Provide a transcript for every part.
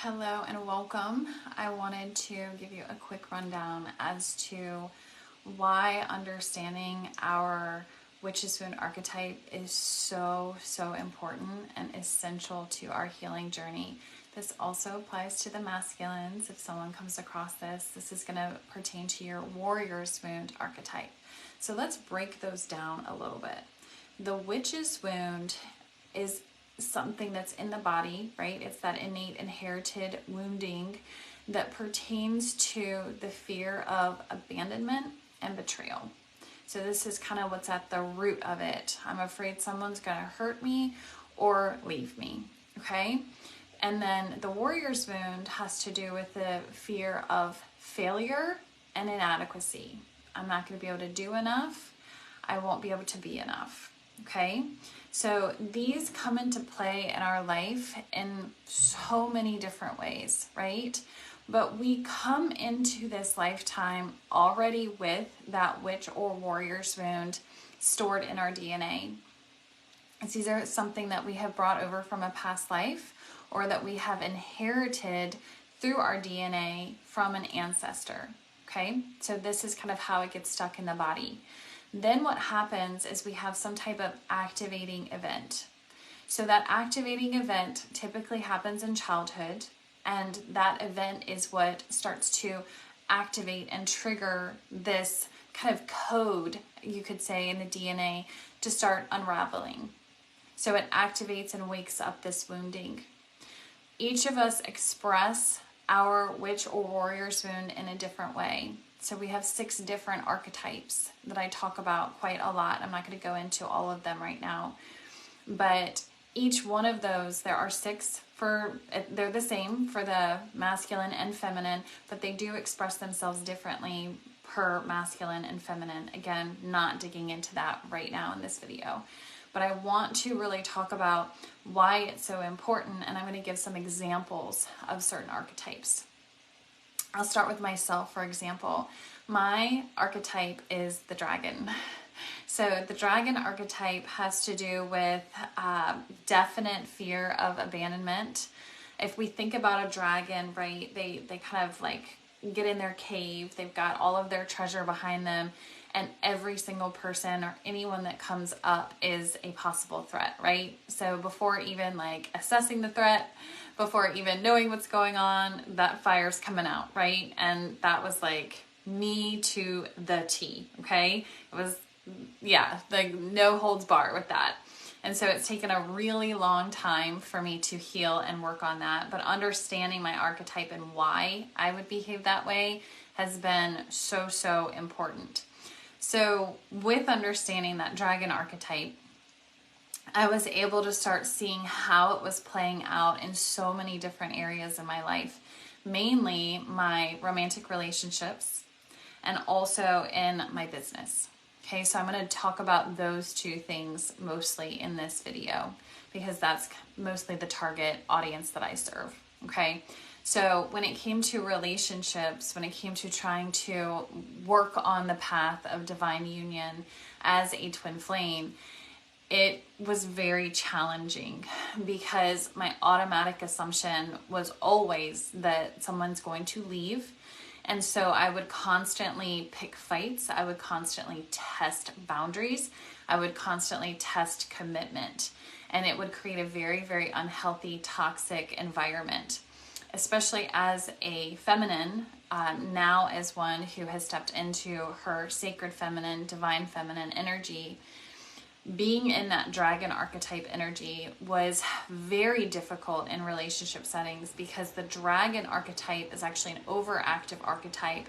Hello and welcome. I wanted to give you a quick rundown as to why understanding our witch's wound archetype is so important and essential to our healing journey. This also applies to the masculines. If someone comes across this is going to pertain to your warrior's wound archetype. So let's break those down a little bit. The witch's wound is something that's in the body, right? It's that innate inherited wounding that pertains to the fear of abandonment and betrayal. So this is kind of what's at the root of it. I'm afraid someone's going to hurt me or leave me, okay? And then the warrior's wound has to do with the fear of failure and inadequacy. I'm not going to be able to do enough. I won't be able to be enough, okay? So these come into play in our life in so many different ways, right? But we come into this lifetime already with that witch or warrior's wound stored in our DNA. It's either something that we have brought over from a past life or that we have inherited through our DNA from an ancestor, okay? So this is kind of how it gets stuck in the body. Then what happens is we have some type of activating event. So that activating event typically happens in childhood, and that event is what starts to activate and trigger this kind of code, you could say, in the DNA to start unraveling. So it activates and wakes up this wounding. Each of us express our witch or warrior's wound in a different way. So we have 6 different archetypes that I talk about quite a lot. I'm not going to go into all of them right now. But each one of those, there are 6 they're the same for the masculine and feminine, but they do express themselves differently per masculine and feminine. Again, not digging into that right now in this video. But I want to really talk about why it's so important, and I'm going to give some examples of certain archetypes. I'll start with myself, for example. My archetype is the dragon. So the dragon archetype has to do with definite fear of abandonment. If we think about a dragon, right, they kind of like get in their cave. They've got all of their treasure behind them, and every single person or anyone that comes up is a possible threat, right? So before even like assessing the threat, before even knowing what's going on, that fire's coming out, right? And that was like me to the T, okay? It was, yeah, like no holds bar with that. And so it's taken a really long time for me to heal and work on that. But understanding my archetype and why I would behave that way has been so important. So with understanding that dragon archetype, I was able to start seeing how it was playing out in so many different areas in my life, mainly my romantic relationships and also in my business. Okay, so I'm going to talk about those 2 things mostly in this video because that's mostly the target audience that I serve. Okay, so when it came to relationships, when it came to trying to work on the path of divine union as a twin flame, it was very challenging because my automatic assumption was always that someone's going to leave. And so I would constantly pick fights. I would constantly test boundaries. I would constantly test commitment. And it would create a very unhealthy, toxic environment, especially as a feminine, now as one who has stepped into her sacred feminine, divine feminine energy. Being in that dragon archetype energy was very difficult in relationship settings because the dragon archetype is actually an overactive archetype.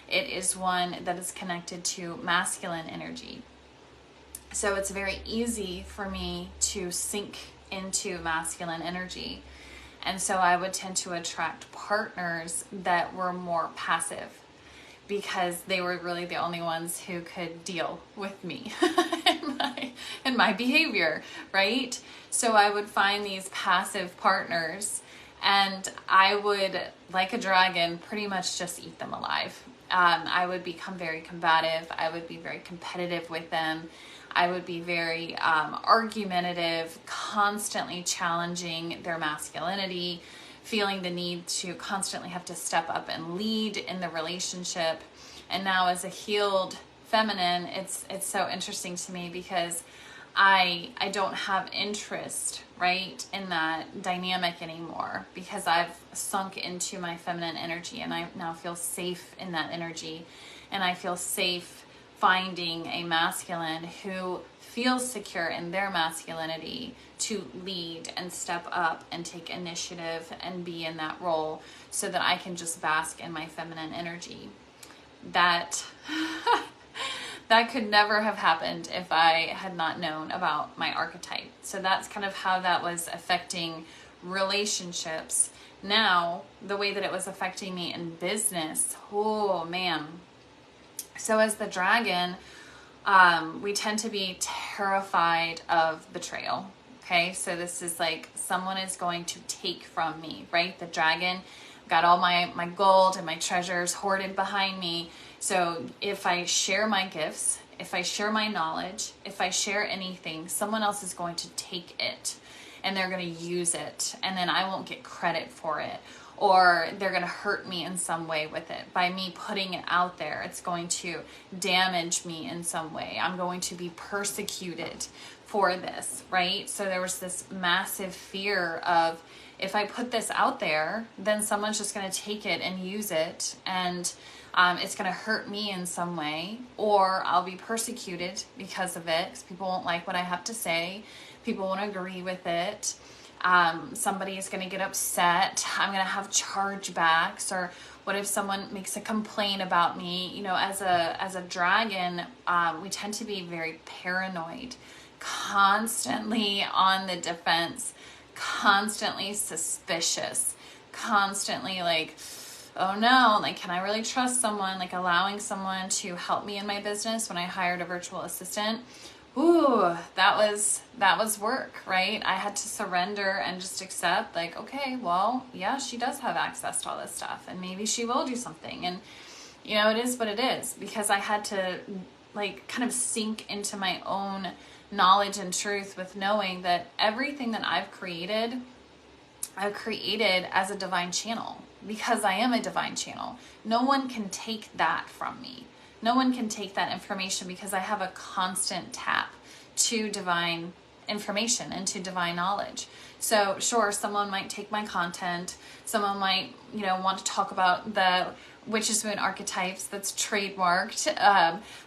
It is one that is connected to masculine energy. So it's very easy for me to sink into masculine energy. And so I would tend to attract partners that were more passive because they were really the only ones who could deal with me and my behavior, right? So I would find these passive partners and I would, like a dragon, pretty much just eat them alive. I would become very combative. I would be very competitive with them. I would be very argumentative, constantly challenging their masculinity, feeling the need to constantly have to step up and lead in the relationship. And now as a healed feminine, it's so interesting to me because I don't have interest, right, in that dynamic anymore, because I've sunk into my feminine energy, and I now feel safe in that energy, and I feel safe finding a masculine who feels secure in their masculinity to lead and step up and take initiative and be in that role, so that I can just bask in my feminine energy. That that could never have happened if I had not known about my archetype. So that's kind of how that was affecting relationships. Now, the way that it was affecting me in business, oh man. So as the dragon, we tend to be terrified of betrayal. Okay, so this is like someone is going to take from me, right? The dragon got all my gold and my treasures hoarded behind me. So if I share my gifts, if I share my knowledge, if I share anything, someone else is going to take it and they're going to use it, and then I won't get credit for it, or they're going to hurt me in some way with it. By me putting it out there, it's going to damage me in some way. I'm going to be persecuted for this, right? So there was this massive fear of, if I put this out there, then someone's just going to take it and use it, and it's going to hurt me in some way, or I'll be persecuted because of it, because people won't like what I have to say. People won't agree with it. Somebody is going to get upset. I'm going to have chargebacks. Or what if someone makes a complaint about me? You know, as a dragon, we tend to be very paranoid, constantly on the defense, constantly suspicious, constantly like, oh no, like, can I really trust someone? Like, allowing someone to help me in my business. When I hired a virtual assistant, ooh, that was work, right? I had to surrender and just accept, like, okay, well, yeah, she does have access to all this stuff, and maybe she will do something. And, you know, it is what it is, because I had to, like, kind of sink into my own knowledge and truth with knowing that everything that I've created as a divine channel, because I am a divine channel. No one can take that from me. No one can take that information, because I have a constant tap to divine information and to divine knowledge. So sure, someone might take my content. Someone might, you know, want to talk about the witch's moon archetypes that's trademarked.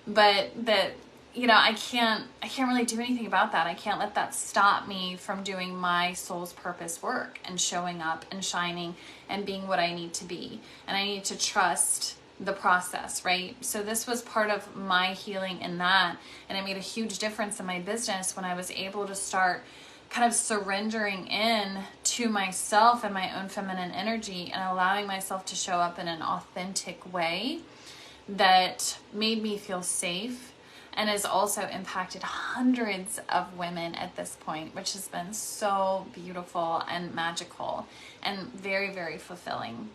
But that, you know, I can't really do anything about that. I can't let that stop me from doing my soul's purpose work and showing up and shining and being what I need to be. And I need to trust the process, right? So this was part of my healing in that. And it made a huge difference in my business when I was able to start kind of surrendering in to myself and my own feminine energy, and allowing myself to show up in an authentic way that made me feel safe, and has also impacted hundreds of women at this point, which has been so beautiful and magical and very, very fulfilling.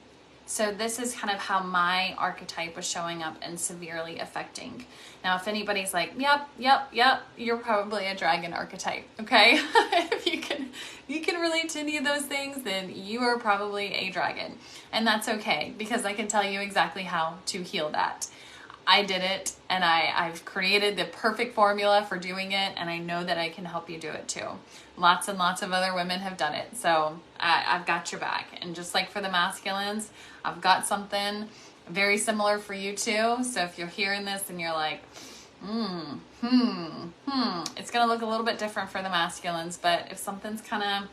So this is kind of how my archetype was showing up and severely affecting. Now, if anybody's like, yep, you're probably a dragon archetype, okay? If you can relate to any of those things, then you are probably a dragon. And that's okay, because I can tell you exactly how to heal that. I did it, and I've created the perfect formula for doing it, and I know that I can help you do it too. Lots and lots of other women have done it, so I've got your back. And just like for the masculines, I've got something very similar for you too. So if you're hearing this and you're like, it's gonna look a little bit different for the masculines, but if something's kind of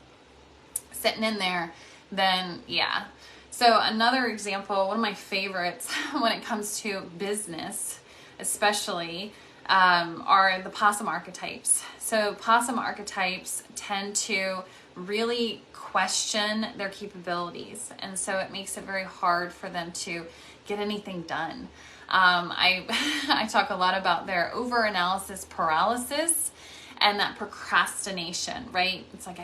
sitting in there, then yeah. So another example, one of my favorites when it comes to business, especially, are the possum archetypes. So possum archetypes tend to really question their capabilities, and so it makes it very hard for them to get anything done. I talk a lot about their overanalysis paralysis and that procrastination, right? It's like,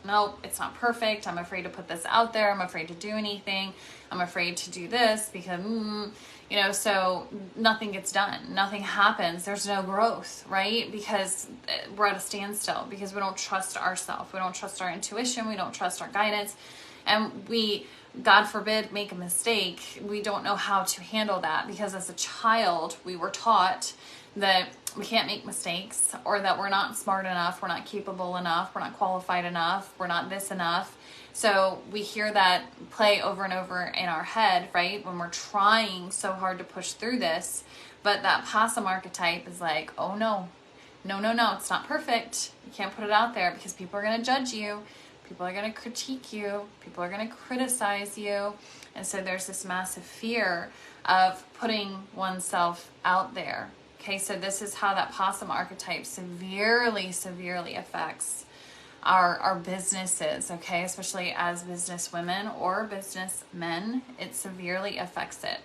nope, it's not perfect. I'm afraid to put this out there. I'm afraid to do anything. I'm afraid to do this because, so nothing gets done. Nothing happens. There's no growth, right? Because we're at a standstill, because we don't trust ourselves. We don't trust our intuition. We don't trust our guidance. And we, God forbid, make a mistake. We don't know how to handle that because as a child, we were taught that we can't make mistakes, or that we're not smart enough, we're not capable enough, we're not qualified enough, we're not this enough. So we hear that play over and over in our head, right? When we're trying so hard to push through this. But that possum archetype is like, oh no, it's not perfect. You can't put it out there because people are going to judge you. People are going to critique you. People are going to criticize you. And so there's this massive fear of putting oneself out there. Okay, so this is how that possum archetype severely affects our businesses, okay, especially as business women or business men. It severely affects it.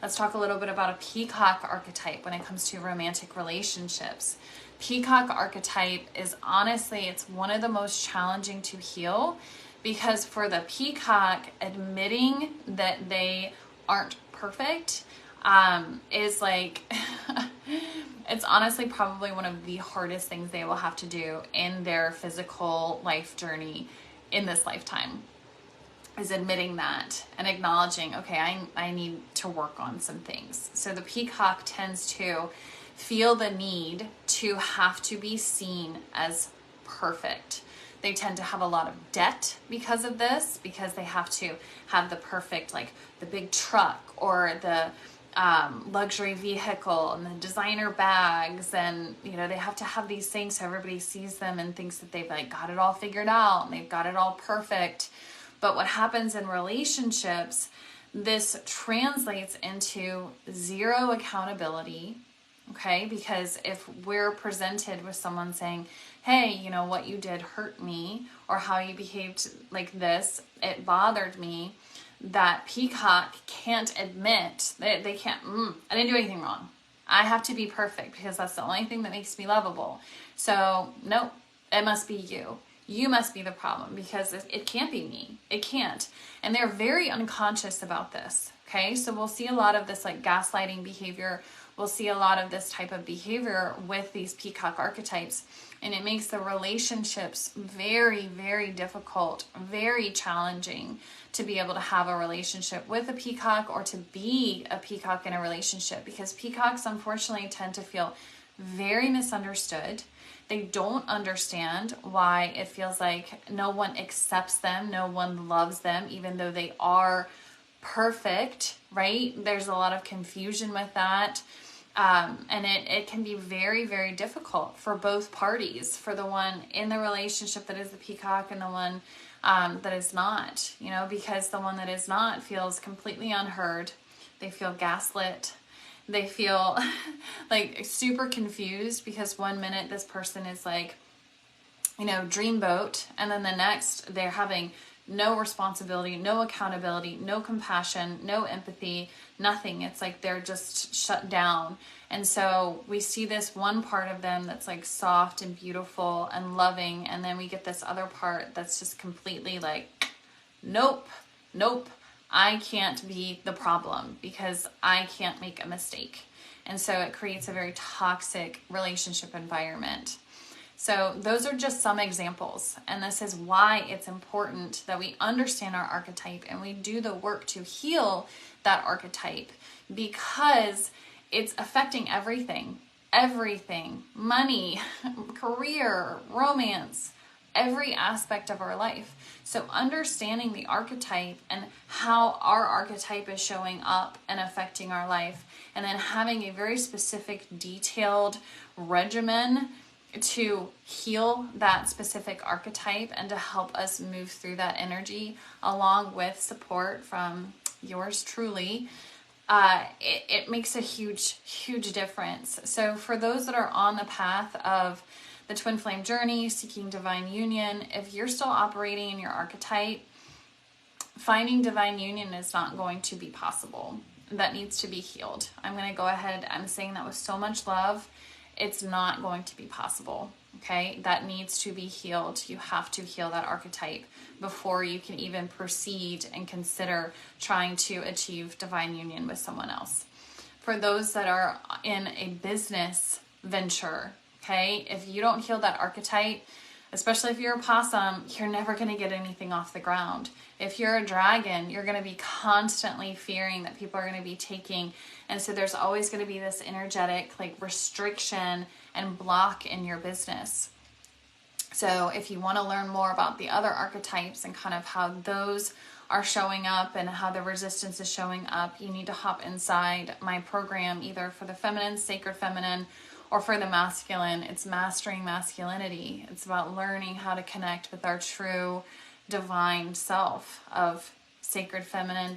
Let's talk a little bit about a peacock archetype when it comes to romantic relationships. Peacock archetype is honestly, it's one of the most challenging to heal, because for the peacock, admitting that they aren't perfect is like, it's honestly probably one of the hardest things they will have to do in their physical life journey in this lifetime, is admitting that and acknowledging, okay, I need to work on some things. So the peacock tends to feel the need to have to be seen as perfect. They tend to have a lot of debt because of this, because they have to have the perfect, like the big truck or the luxury vehicle and the designer bags, and you know, they have to have these things so everybody sees them and thinks that they've like got it all figured out and they've got it all perfect. But what happens in relationships, this translates into zero accountability, okay? Because if we're presented with someone saying, hey, you know, what you did hurt me, or how you behaved like this, it bothered me, that peacock can't admit, they can't, I didn't do anything wrong. I have to be perfect because that's the only thing that makes me lovable. So, nope, it must be you. You must be the problem because it can't be me. It can't. And they're very unconscious about this. Okay. So we'll see a lot of this like gaslighting behavior. We'll see a lot of this type of behavior with these peacock archetypes. And it makes the relationships very, very difficult, very challenging to be able to have a relationship with a peacock, or to be a peacock in a relationship, because peacocks unfortunately tend to feel very misunderstood. They don't understand why it feels like no one accepts them, no one loves them, even though they are perfect, right? There's a lot of confusion with that. And it can be very, very difficult for both parties, for the one in the relationship that is the peacock and the one that is not, you know, because the one that is not feels completely unheard. They feel gaslit. They feel like super confused, because one minute this person is like, you know, dreamboat, and then the next they're having no responsibility, no accountability, no compassion, no empathy, nothing. It's like they're just shut down. And so we see this one part of them that's like soft and beautiful and loving, and then we get this other part that's just completely like, nope, I can't be the problem because I can't make a mistake. And so it creates a very toxic relationship environment. So those are just some examples. And this is why it's important that we understand our archetype and we do the work to heal that archetype, because it's affecting everything, money, career, romance, every aspect of our life. So understanding the archetype and how our archetype is showing up and affecting our life, and then having a very specific, detailed regimen to heal that specific archetype and to help us move through that energy, along with support from yours truly, it makes a huge difference. So for those that are on the path of the twin flame journey, seeking divine union, if you're still operating in your archetype, finding divine union is not going to be possible. That needs to be healed. I'm going to go ahead, I'm saying that with so much love. It's not going to be possible. Okay, that needs to be healed. You have to heal that archetype before you can even proceed and consider trying to achieve divine union with someone else. For those that are in a business venture, okay, if you don't heal that archetype, Especially if you're a possum, you're never going to get anything off the ground. If you're a dragon, you're going to be constantly fearing that people are going to be taking. And so there's always going to be this energetic like restriction and block in your business. So if you want to learn more about the other archetypes and kind of how those are showing up and how the resistance is showing up, you need to hop inside my program, either for the feminine, sacred feminine, or for the masculine. It's mastering masculinity. It's about learning how to connect with our true divine self of sacred feminine,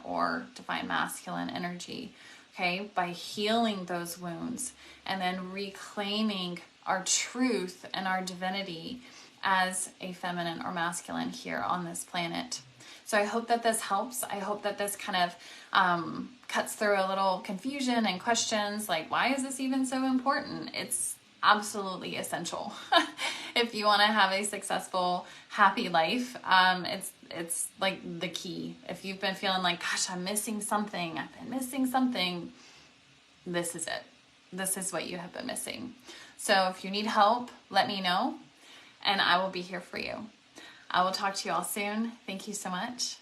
or divine masculine energy. Okay, by healing those wounds and then reclaiming our truth and our divinity as a feminine or masculine here on this planet. So I hope that this helps. I hope that this kind of cuts through a little confusion and questions like, why is this even so important? It's absolutely essential. If you want to have a successful, happy life, it's like the key. If you've been feeling like, gosh, I'm missing something, this is it. This is what you have been missing. So if you need help, let me know, and I will be here for you. I will talk to you all soon. Thank you so much.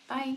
Bye.